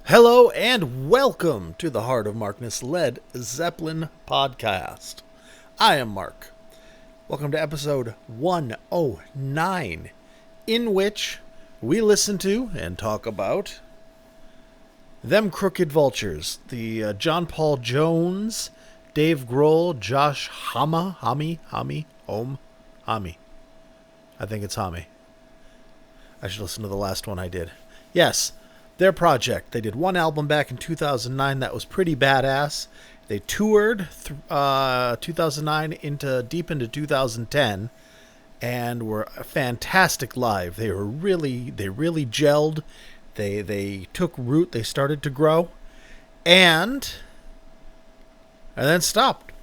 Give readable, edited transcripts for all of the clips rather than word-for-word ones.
Hello and welcome to the Heart of Markness Led Zeppelin podcast. I am Mark. Welcome to episode 109, in which we listen to and talk about Them Crooked Vultures, the John Paul Jones, Dave Grohl, Josh Homme. I think it's Homme. I should listen to the last one I did. Yes, their project. They did one album back in 2009 that was pretty badass. They toured 2009 deep into 2010 and were fantastic live. They really gelled. They took root. They started to grow, and then stopped.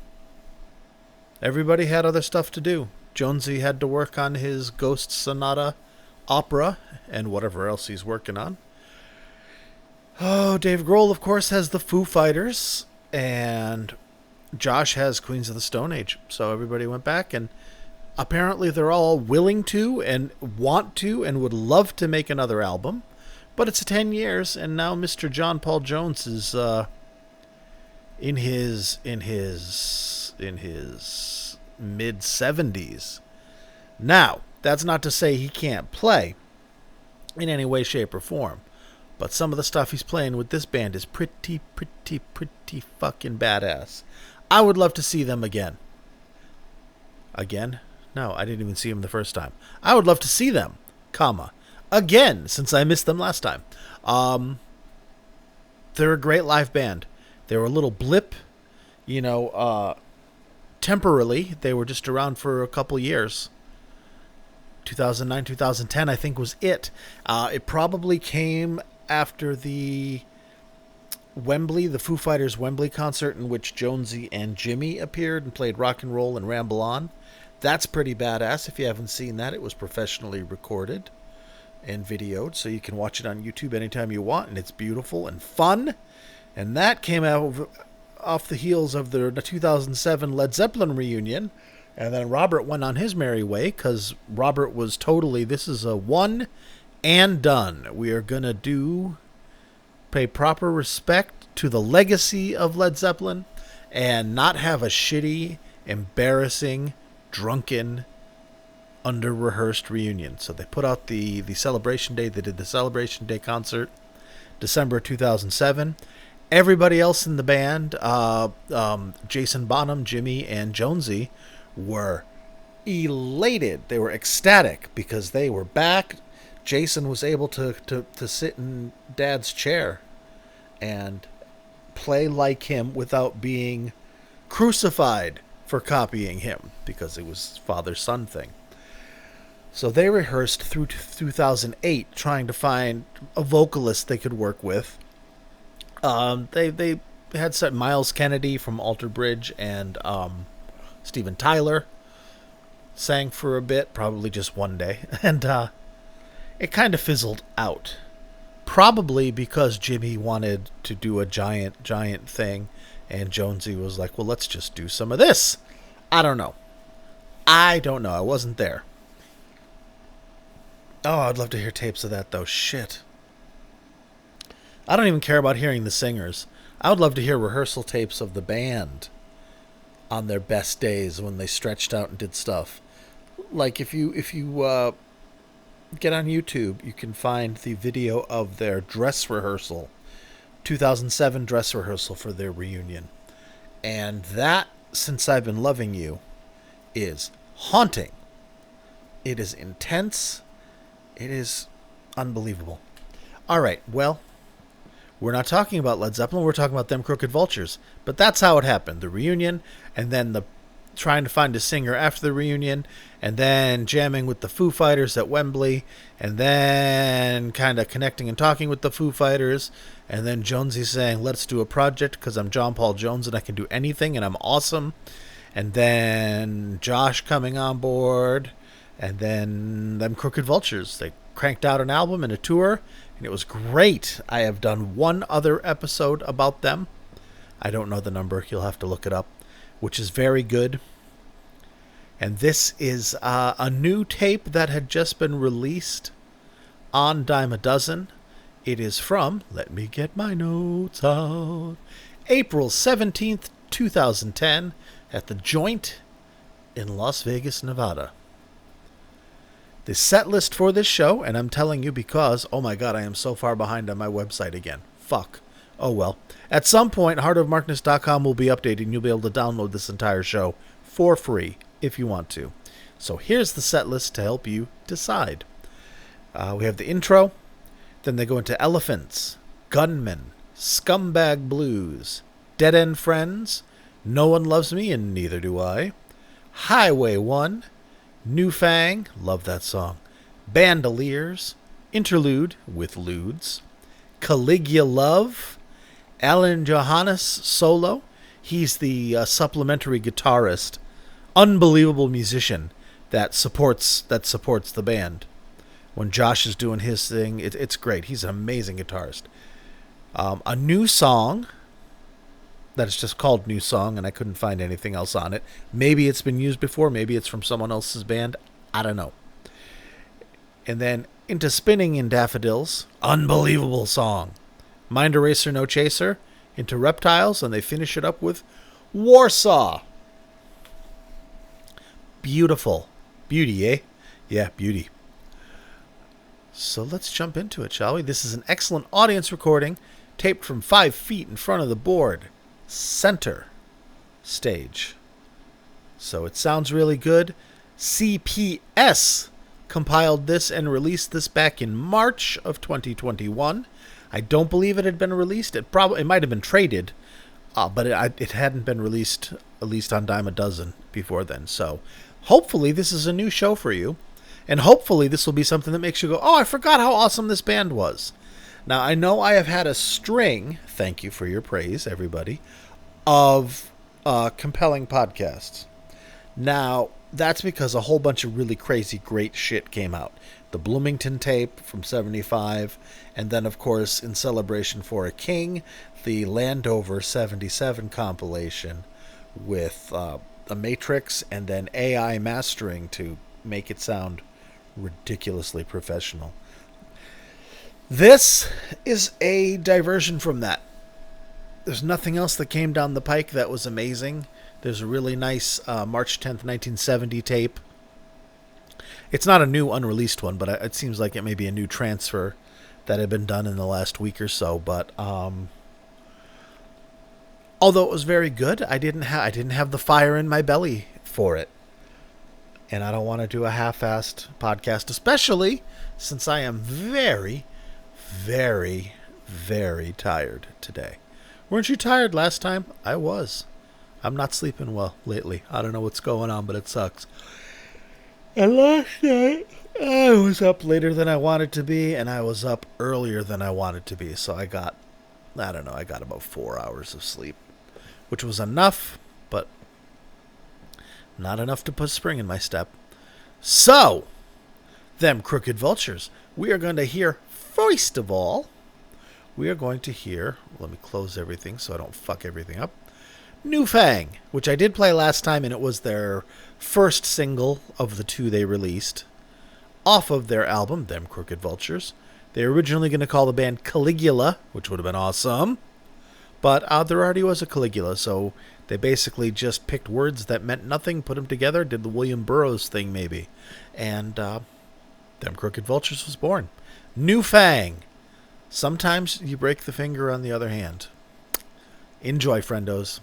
Everybody had other stuff to do. Jonesy had to work on his Ghost Sonata opera and whatever else he's working on. Oh, Dave Grohl, of course, has the Foo Fighters, and Josh has Queens of the Stone Age. So everybody went back, and apparently they're all willing to and want to and would love to make another album. But it's 10 years, and now Mr. John Paul Jones is in his mid-70s. Now, that's not to say he can't play in any way, shape, or form. But some of the stuff he's playing with this band is pretty fucking badass. I would love to see them again. Again? No, I didn't even see them the first time. I would love to see them, again, since I missed them last time. They're a great live band. They were a little blip, temporarily. They were just around for a couple years. 2009, 2010, I think, was it. It probably came after the Foo Fighters Wembley concert in which Jonesy and Jimmy appeared and played Rock and Roll and Ramble On. That's pretty badass. If you haven't seen that, it was professionally recorded and videoed, so you can watch it on YouTube anytime you want, and it's beautiful and fun. And that came out off the heels of the 2007 Led Zeppelin reunion. And then Robert went on his merry way because Robert was totally, this is a one and done. We are going to pay proper respect to the legacy of Led Zeppelin and not have a shitty, embarrassing, drunken, under-rehearsed reunion. So they put out the Celebration Day. They did the Celebration Day concert December 2007. Everybody else in the band, Jason Bonham, Jimmy, and Jonesy, were elated. They were ecstatic because they were back. Jason was able to sit in Dad's chair and play like him without being crucified for copying him, because it was father-son thing. So they rehearsed through 2008 trying to find a vocalist they could work with. They had Miles Kennedy from Alter Bridge and Steven Tyler sang for a bit, probably just one day, and it kind of fizzled out. Probably because Jimmy wanted to do a giant thing, and Jonesy was like, well, let's just do some of this. I don't know. I wasn't there. Oh, I'd love to hear tapes of that, though. Shit. I don't even care about hearing the singers. I would love to hear rehearsal tapes of the band on their best days when they stretched out and did stuff. Like if you get on YouTube, you can find the video of their dress rehearsal, 2007 dress rehearsal for their reunion. And that, Since I've Been Loving You, is haunting. It is intense. It is unbelievable. All right, well, we're not talking about Led Zeppelin. We're talking about Them Crooked Vultures. But that's how it happened. The reunion, and then the trying to find a singer after the reunion, and then jamming with the Foo Fighters at Wembley, and then kind of connecting and talking with the Foo Fighters, and then Jonesy saying, let's do a project because I'm John Paul Jones and I can do anything and I'm awesome. And then Josh coming on board, and then Them Crooked Vultures. They cranked out an album and a tour, and it was great. I have done one other episode about them. I don't know the number. You'll have to look it up, which is very good. And this is a new tape that had just been released on Dime a Dozen. It is from, let me get my notes out, April 17th, 2010, at the Joint in Las Vegas, Nevada. The set list for this show, and I'm telling you because, oh my god, I am so far behind on my website again. Fuck. Oh well. At some point, heartofmarkness.com will be updated and you'll be able to download this entire show for free if you want to. So here's the set list to help you decide. We have the intro, then they go into Elephants, Gunmen, Scumbag Blues, Dead End Friends, No One Loves Me and Neither Do I, Highway 1, New Fang, love that song, Bandoliers, Interlude with Ludes, Caligula Love, Alan Johannes solo. He's the supplementary guitarist, unbelievable musician that supports the band. When Josh is doing his thing, it's great. He's an amazing guitarist. A new song that is just called New Song, and I couldn't find anything else on it. Maybe it's been used before. Maybe it's from someone else's band. I don't know. And then into Spinning in Daffodils, unbelievable song. Mind Eraser, No Chaser, into Reptiles, and they finish it up with Warsaw. Beautiful. Beauty, eh? Yeah, beauty. So let's jump into it, shall we? This is an excellent audience recording, taped from 5 feet in front of the board. Center stage. So it sounds really good. CPS compiled this and released this back in March of 2021. I don't believe it had been released. It might have been traded, but it hadn't been released, at least on Dime a Dozen, before then. So hopefully this is a new show for you, and hopefully this will be something that makes you go, oh, I forgot how awesome this band was. Now, I know I have had a string, thank you for your praise, everybody, of compelling podcasts. Now, that's because a whole bunch of really crazy great shit came out. The Bloomington tape from 75, and then, of course, in celebration for a king, the Landover 77 compilation with a Matrix and then AI mastering to make it sound ridiculously professional. This is a diversion from that. There's nothing else that came down the pike that was amazing. There's a really nice March 10th, 1970 tape. It's not a new unreleased one, but it seems like it may be a new transfer that had been done in the last week or so. But although it was very good, I didn't have the fire in my belly for it. And I don't want to do a half-assed podcast, especially since I am very, very, very tired today. Weren't you tired last time? I was. I'm not sleeping well lately. I don't know what's going on, but it sucks. And last night, I was up later than I wanted to be, and I was up earlier than I wanted to be. So I got about 4 hours of sleep, which was enough, but not enough to put spring in my step. So, Them Crooked Vultures. We are going to hear, first of all, let me close everything so I don't fuck everything up. New Fang, which I did play last time, and it was their first single of the 2 they released off of their album, Them Crooked Vultures. They were originally going to call the band Caligula, which would have been awesome, but there already was a Caligula, so they basically just picked words that meant nothing, put them together, did the William Burroughs thing maybe, and Them Crooked Vultures was born. New Fang. Sometimes you break the finger on the other hand. Enjoy, friendos.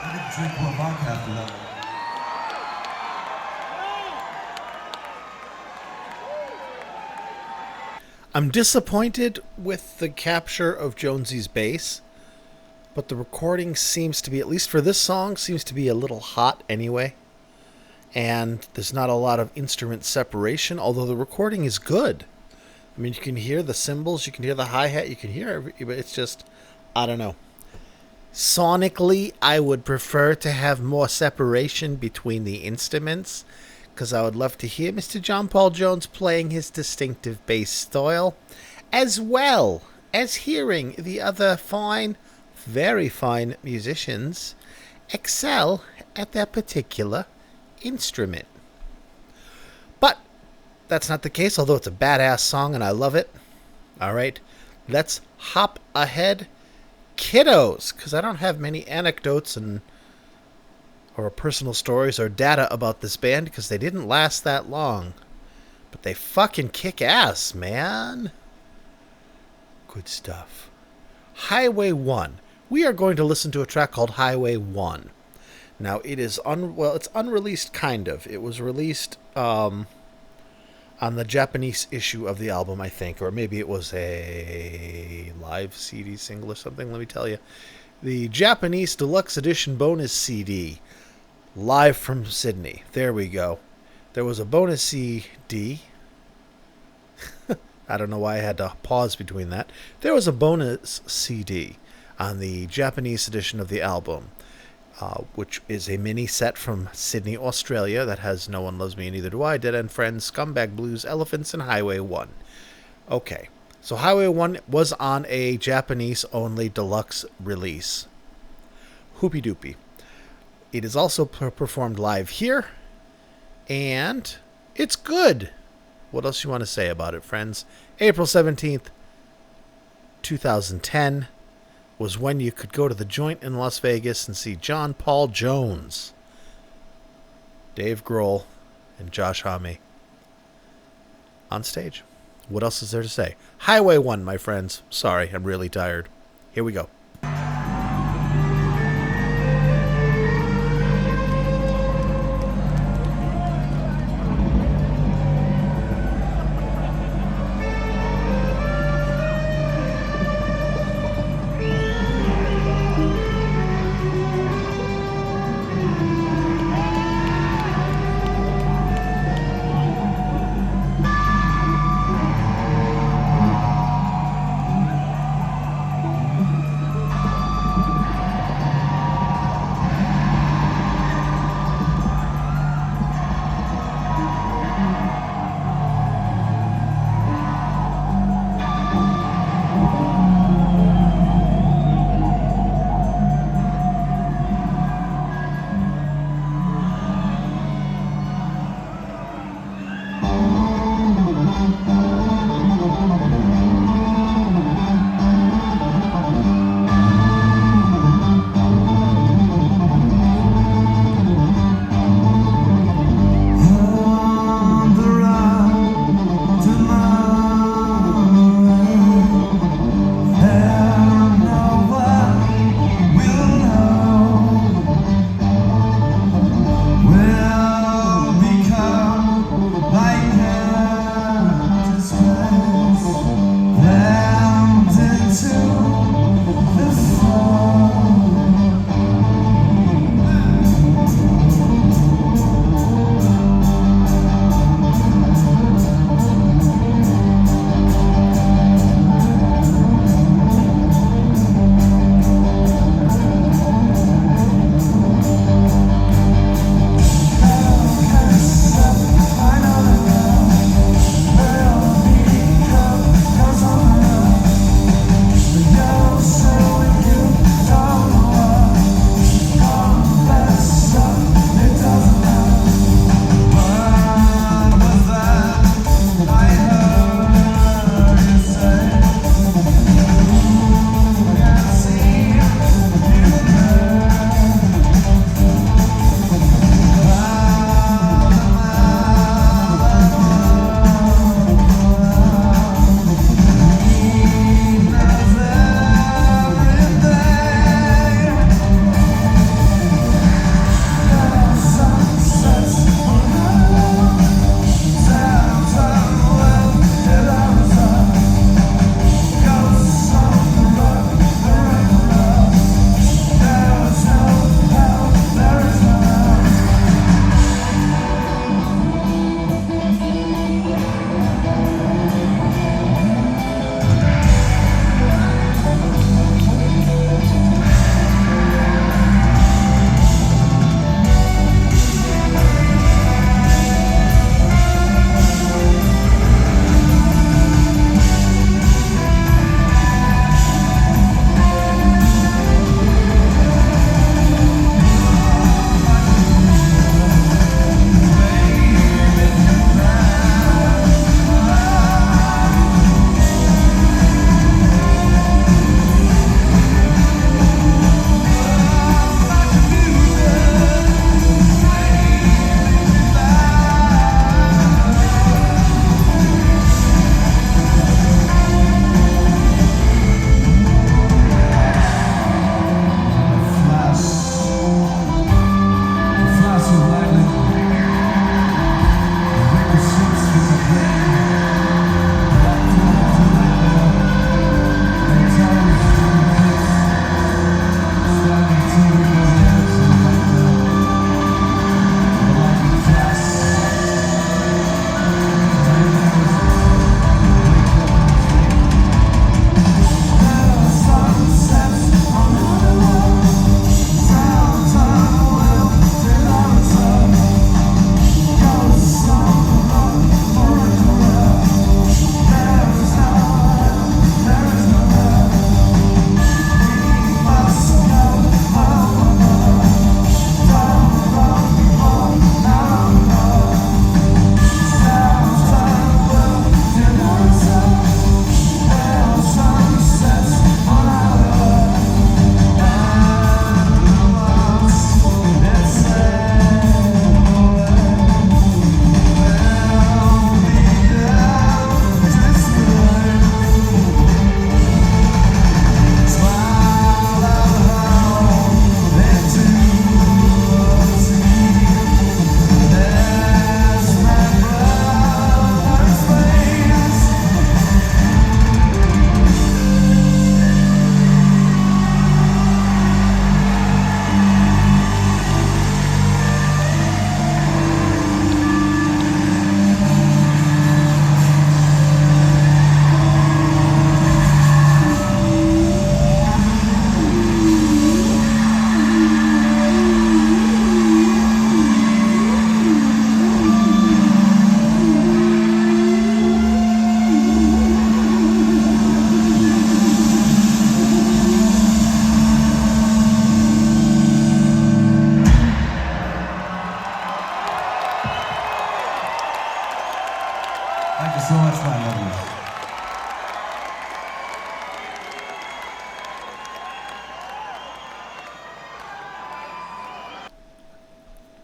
I didn't drink more vodka after that. I'm disappointed with the capture of Jonesy's bass, but the recording seems to be, at least for this song, seems to be a little hot anyway. And there's not a lot of instrument separation, although the recording is good. I mean, you can hear the cymbals, you can hear the hi-hat, you can hear but it's just, I don't know. Sonically, I would prefer to have more separation between the instruments, because I would love to hear Mr. John Paul Jones playing his distinctive bass style, as well as hearing the other fine, very fine musicians excel at their particular instrument. But that's not the case, although it's a badass song and I love it. All right, let's hop ahead, kiddos, because I don't have many anecdotes or personal stories or data about this band because they didn't last that long. But they fucking kick ass, man. Good stuff. Highway 1. We are going to listen to a track called Highway 1. Now, it is it's unreleased, kind of. It was released on the Japanese issue of the album, I think, or maybe it was a live CD single or something. Let me tell you. The Japanese Deluxe Edition bonus CD, live from Sydney. There we go. There was a bonus CD. I don't know why I had to pause between that. There was a bonus CD on the Japanese edition of the album, which is a mini set from Sydney, Australia, that has No One Loves Me and Neither Do I, Dead End Friends, Scumbag Blues, Elephants, and Highway 1. Okay, so Highway 1 was on a Japanese-only deluxe release. Hoopy doopy. It is also performed live here, and it's good. What else you want to say about it, friends? April 17th, 2010 was when you could go to the Joint in Las Vegas and see John Paul Jones, Dave Grohl, and Josh Homme on stage. What else is there to say? Highway 1, my friends. Sorry, I'm really tired. Here we go.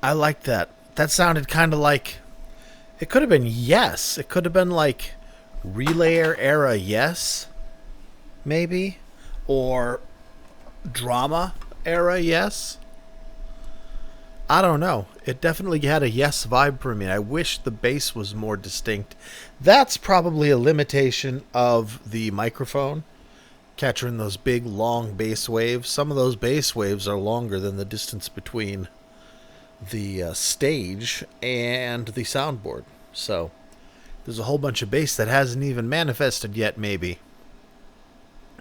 I like that. That sounded kind of like it could have been Yes. It could have been like Relayer era Yes, maybe, or Drama era Yes. I don't know. It definitely had a Yes vibe for me. I wish the bass was more distinct. That's probably a limitation of the microphone, capturing those big long bass waves. Some of those bass waves are longer than the distance between the stage and the soundboard. So there's a whole bunch of bass that hasn't even manifested yet, maybe.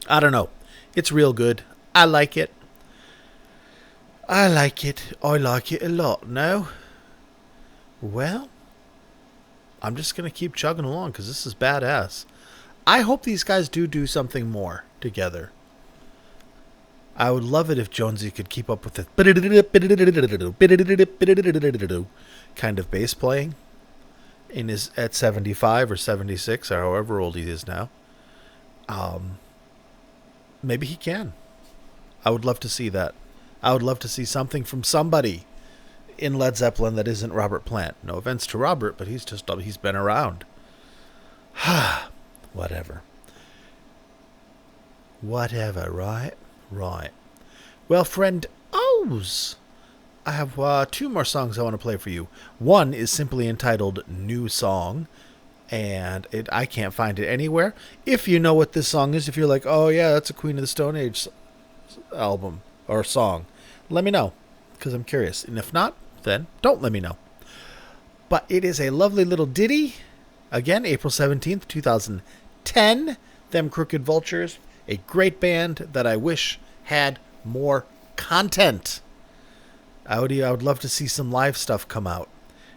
I don't know. It's real good. I like it. I like it. I like it a lot. No? Well, I'm just going to keep chugging along because this is badass. I hope these guys do something more together. I would love it if Jonesy could keep up with the kind of bass playing in his at 75 or 76 or however old he is now. Maybe he can. I would love to see that. I would love to see something from somebody in Led Zeppelin that isn't Robert Plant. No offense to Robert, but he's been around. Whatever. Whatever, right? Right. Well, friend O's, I have two more songs I want to play for you. One is simply entitled New Song, and I can't find it anywhere. If you know what this song is, if you're like, oh yeah, that's a Queen of the Stone Age album or song, let me know, because I'm curious. And if not, then don't let me know. But it is a lovely little ditty. Again, April 17th, 2010. Them Crooked Vultures. A great band that I wish had more content. I would love to see some live stuff come out.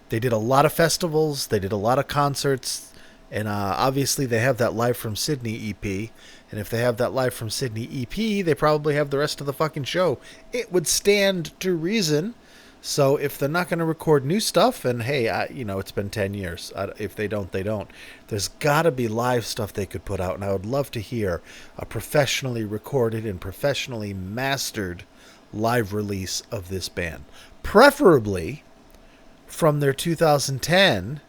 They did a lot of festivals. They did a lot of concerts. And obviously they have that Live from Sydney EP. And if they have that Live from Sydney EP, they probably have the rest of the fucking show. It would stand to reason. So if they're not going to record new stuff, and hey, it's been 10 years. If they don't, they don't. There's got to be live stuff they could put out. And I would love to hear a professionally recorded and professionally mastered live release of this band. Preferably from their 2010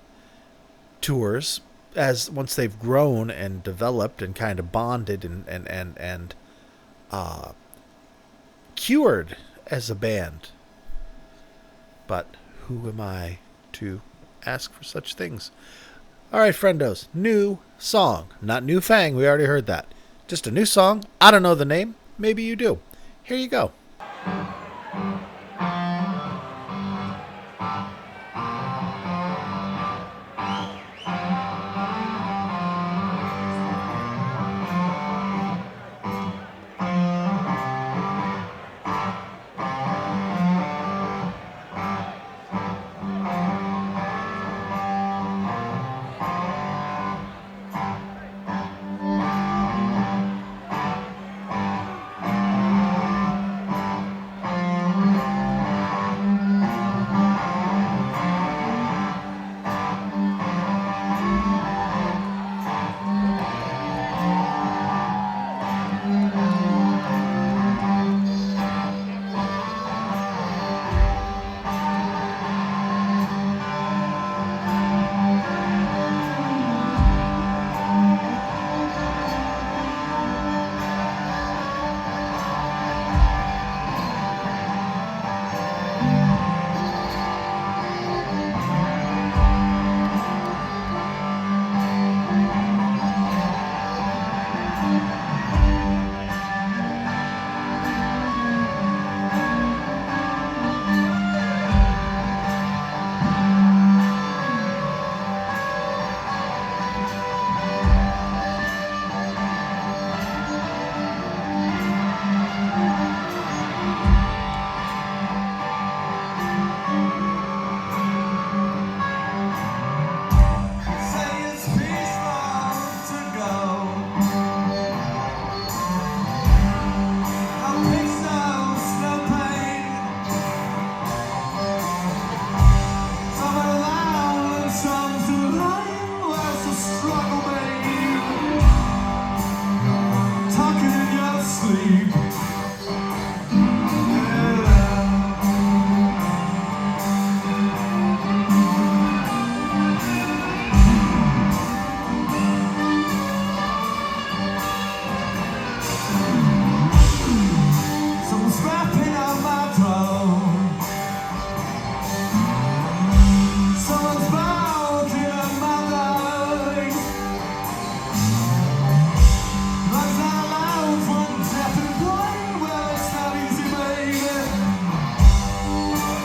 tours, as once they've grown and developed and kind of bonded and cured as a band. But who am I to ask for such things? All right, friendos, new song. Not New Fang, we already heard that. Just a new song. I don't know the name. Maybe you do. Here you go.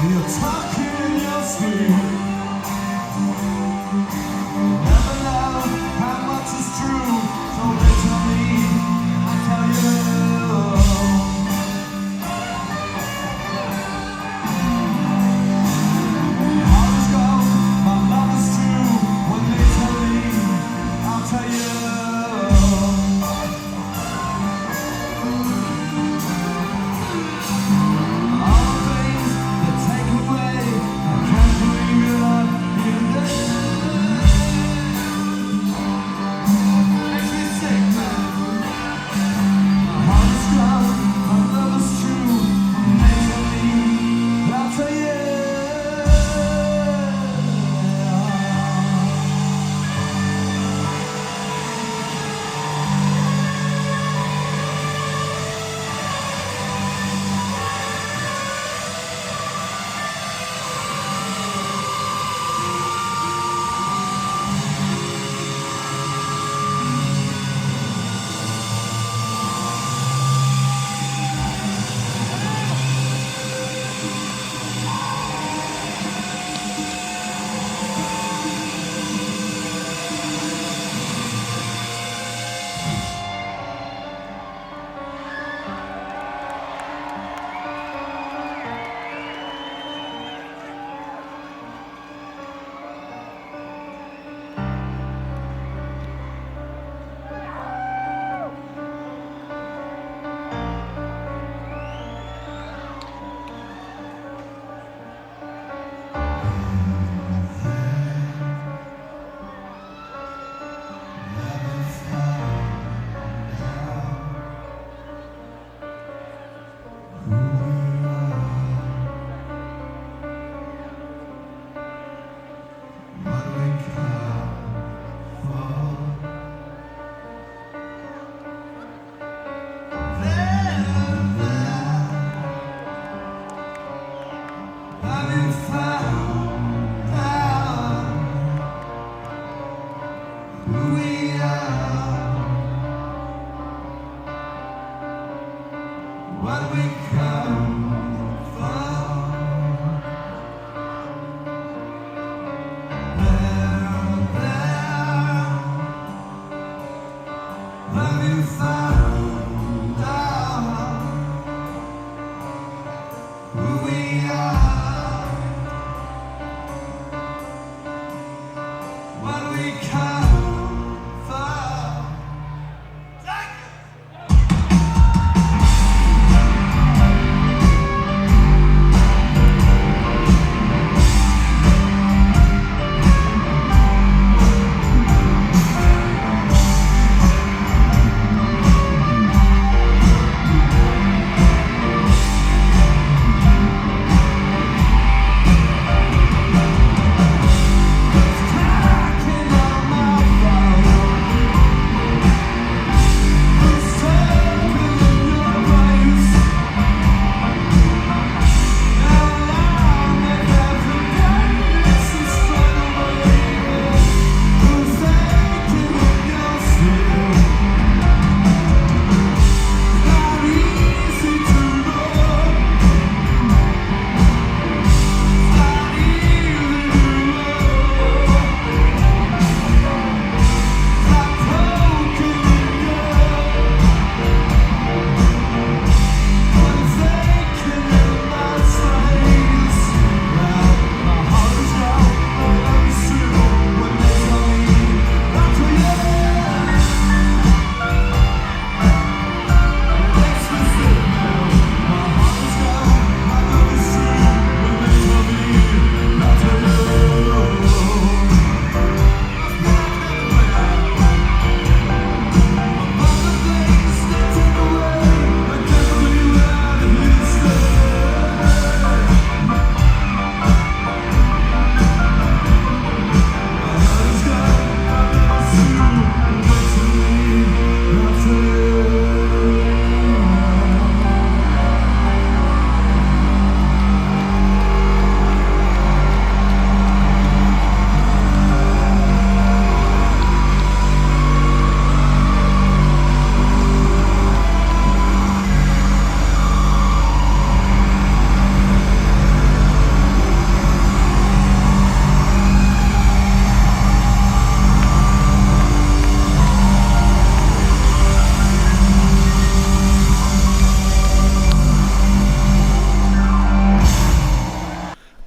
You're talking your sleep. Never know how much is true, so they tell me, I tell you. Heart is gold, my love is true. When they tell me, I'll tell you. All the things that take away, I can't believe it all.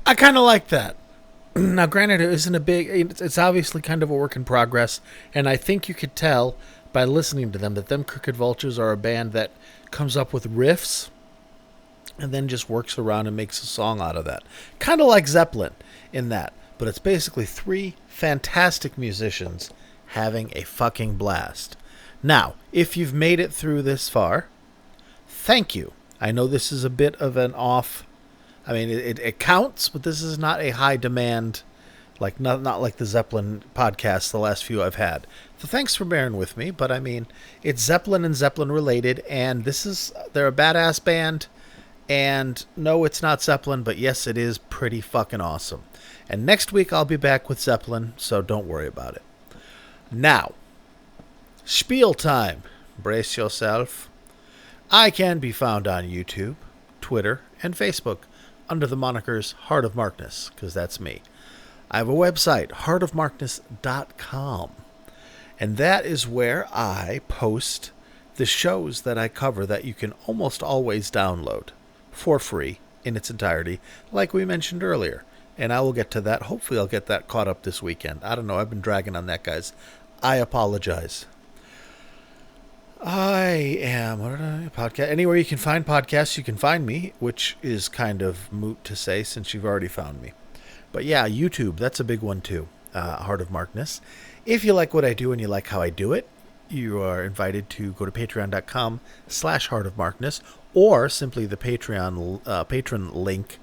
I kind of like that. Now, granted, it isn't a big. It's obviously kind of a work in progress, and I think you could tell by listening to them that Them Crooked Vultures are a band that comes up with riffs and then just works around and makes a song out of that. Kind of like Zeppelin in that, but it's basically three fantastic musicians having a fucking blast. Now, if you've made it through this far, thank you. I know this is a bit of an off. I mean, it counts, but this is not a high demand, like not like the Zeppelin podcast, the last few I've had. So thanks for bearing with me, but I mean, it's Zeppelin and Zeppelin related, and they're a badass band, and no, it's not Zeppelin, but yes, it is pretty fucking awesome. And next week I'll be back with Zeppelin, so don't worry about it. Now, spiel time. Brace yourself. I can be found on YouTube, Twitter, and Facebook under the monikers Heart of Markness, because that's me. I have a website, heartofmarkness.com, and that is where I post the shows that I cover that you can almost always download for free in its entirety, like we mentioned earlier. And I will get to that. Hopefully I'll get that caught up this weekend. I don't know. I've been dragging on that, guys. I apologize. Podcast. Anywhere you can find podcasts, you can find me, which is kind of moot to say since you've already found me. But yeah, YouTube, that's a big one too. Heart of Markness. If you like what I do and you like how I do it, you are invited to go to patreon.com/Heart of Markness, or simply the patron link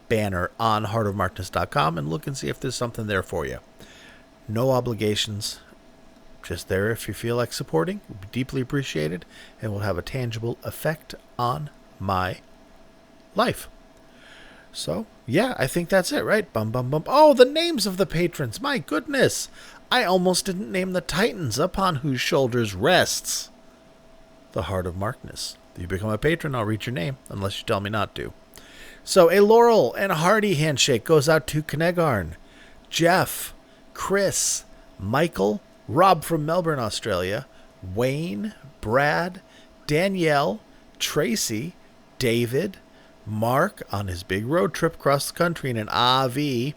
banner on heartofmarkness.com and look and see if there's something there for you. No obligations. Just there if you feel like supporting. It would be deeply appreciated and will have a tangible effect on my life. So, yeah, I think that's it, right? Bum, bum, bum. Oh, the names of the patrons. My goodness. I almost didn't name the titans upon whose shoulders rests the Heart of Markness. If you become a patron, I'll read your name, unless you tell me not to. So, a Laurel and a hearty handshake goes out to Knegarn, Jeff, Chris, Michael, Rob from Melbourne, Australia, Wayne, Brad, Danielle, Tracy, David, Mark on his big road trip across the country in an RV,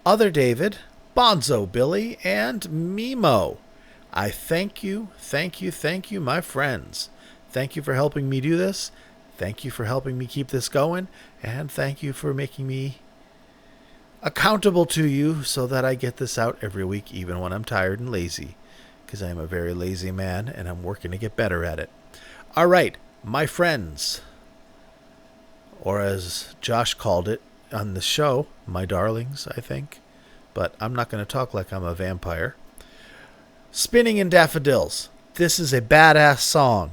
other David, Bonzo Billy, and Mimo. I thank you, my friends. Thank you for helping me do this. Thank you for helping me keep this going. And thank you for making me accountable to you so that I get this out every week, even when I'm tired and lazy, because I'm a very lazy man and I'm working to get better at it. All right, my friends, or as Josh called it on the show, my darlings, I think, but I'm not going to talk like I'm a vampire. Spinning in Daffodils. This is a badass song.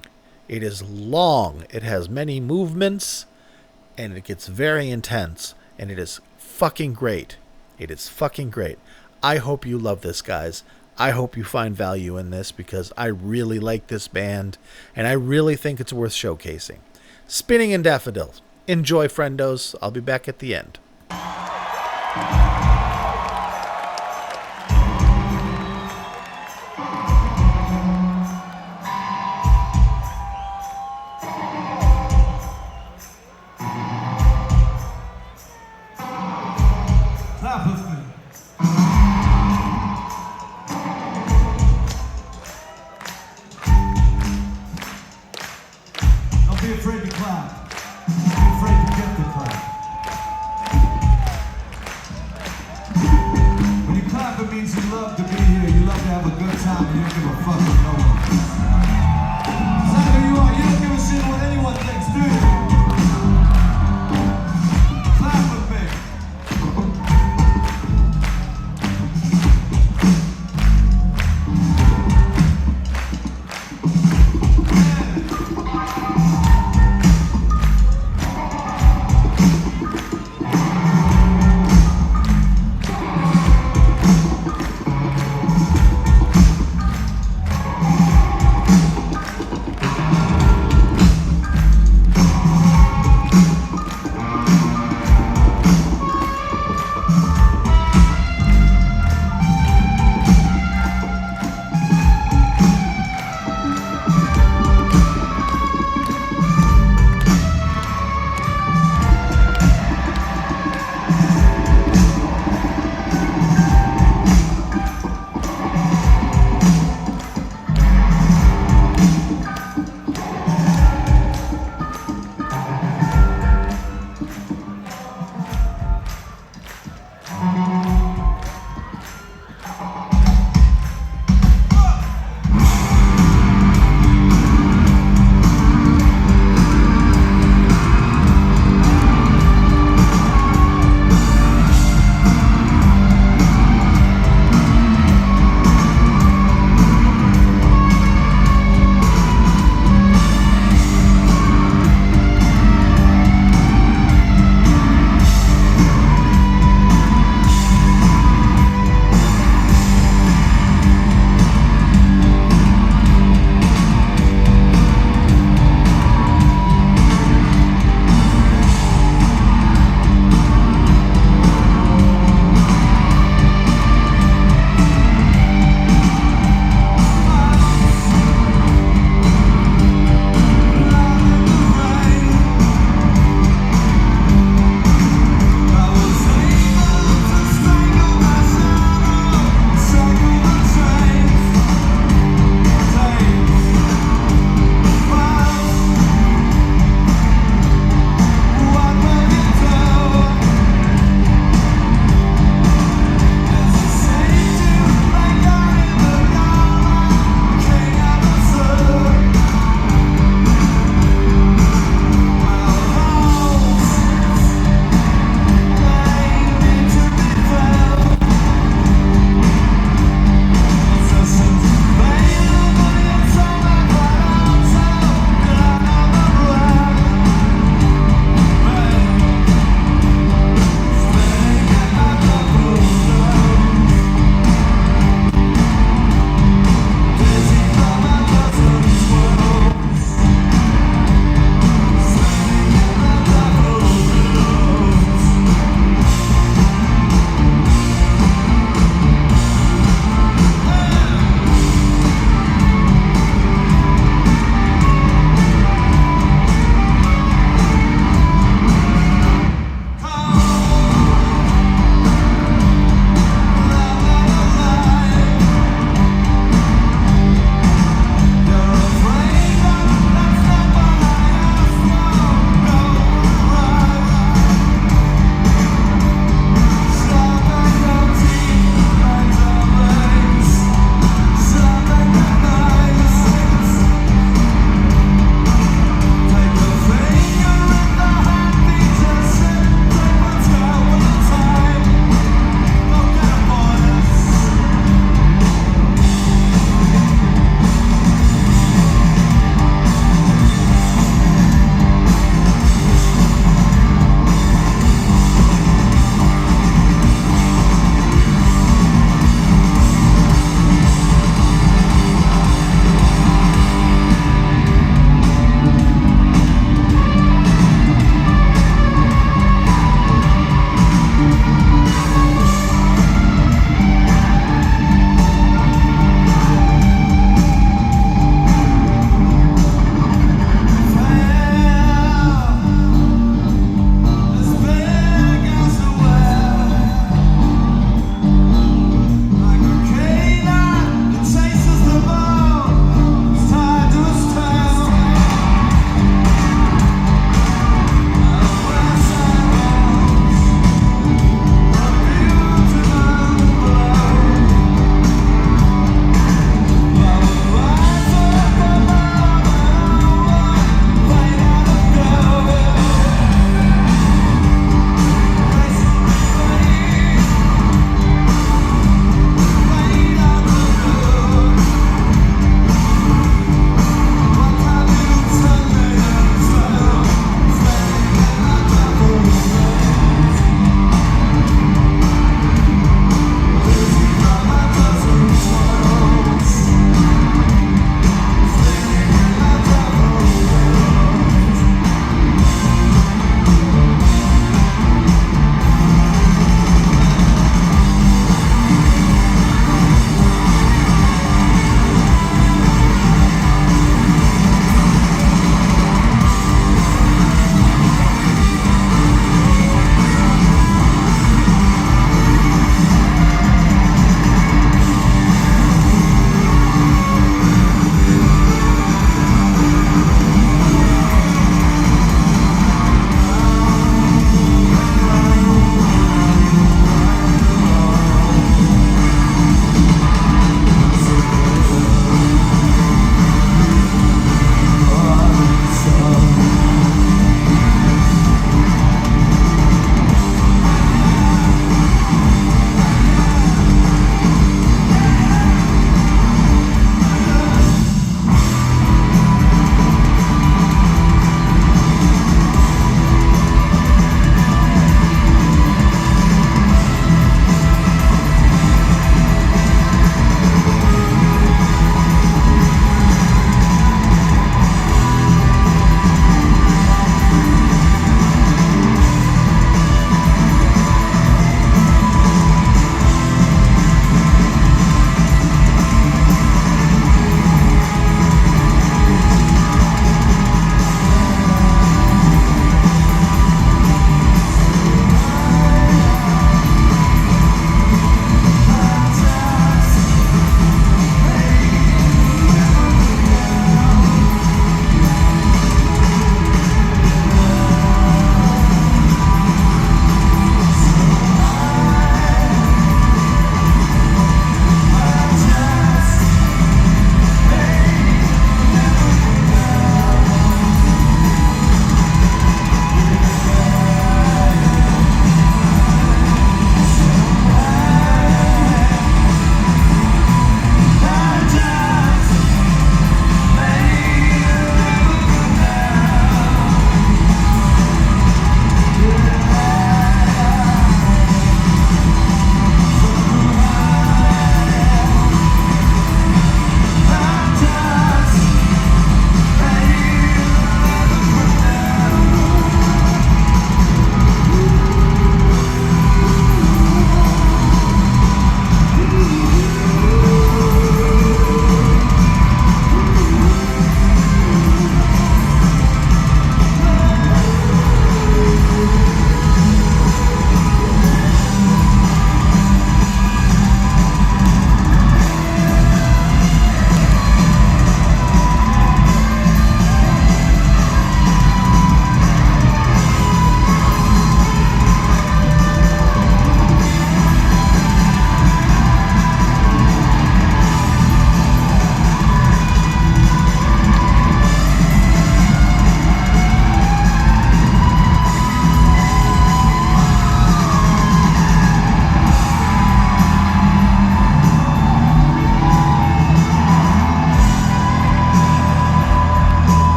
It is long. It has many movements, and it gets very intense, and it is fucking great. It is fucking great. I hope you love this, guys. I hope you find value in this because I really like this band and I really think it's worth showcasing. Spinning in Daffodils. Enjoy, friendos. I'll be back at the end. Clap with me. Don't be afraid to clap. Don't be afraid to get the clap.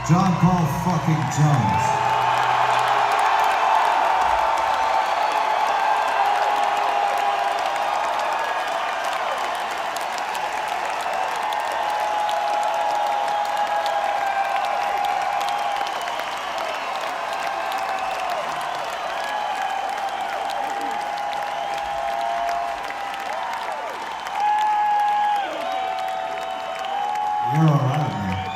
John Paul fucking Jones. You're all right, man.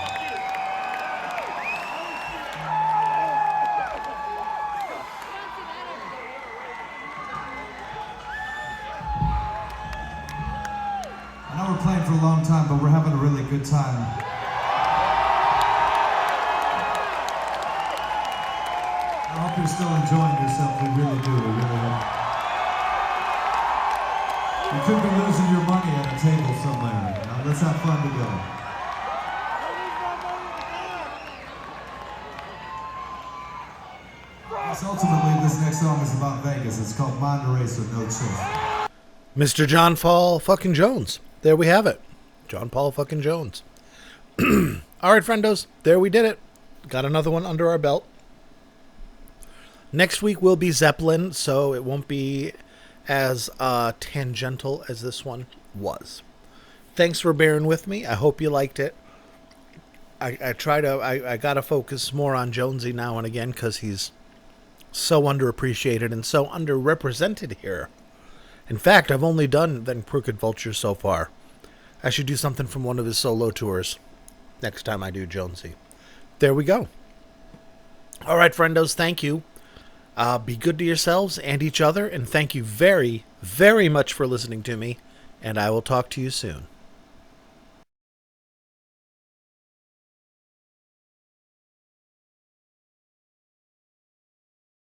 I know we're playing for a long time, but we're having a really good time. I hope you're still enjoying yourself. We really do. We really are. You could be losing your money at a table somewhere. Now, let's have fun together. Yes, ultimately, this next song is about Vegas. It's called Mind Eraser, No Chill. Mr. John Paul fucking Jones. There we have it. John Paul fucking Jones. All right, friendos. There we did it. Got another one under our belt. Next week will be Zeppelin, so it won't be as tangential as this one was. Thanks for bearing with me. I hope you liked it. I gotta focus more on Jonesy now and again because he's so underappreciated and so underrepresented here. In fact, I've only done Them Crooked Vultures so far. I should do something from one of his solo tours next time I do Jonesy. There we go. All right, friendos, thank you. Be good to yourselves and each other, and thank you very, very much for listening to me, and I will talk to you soon.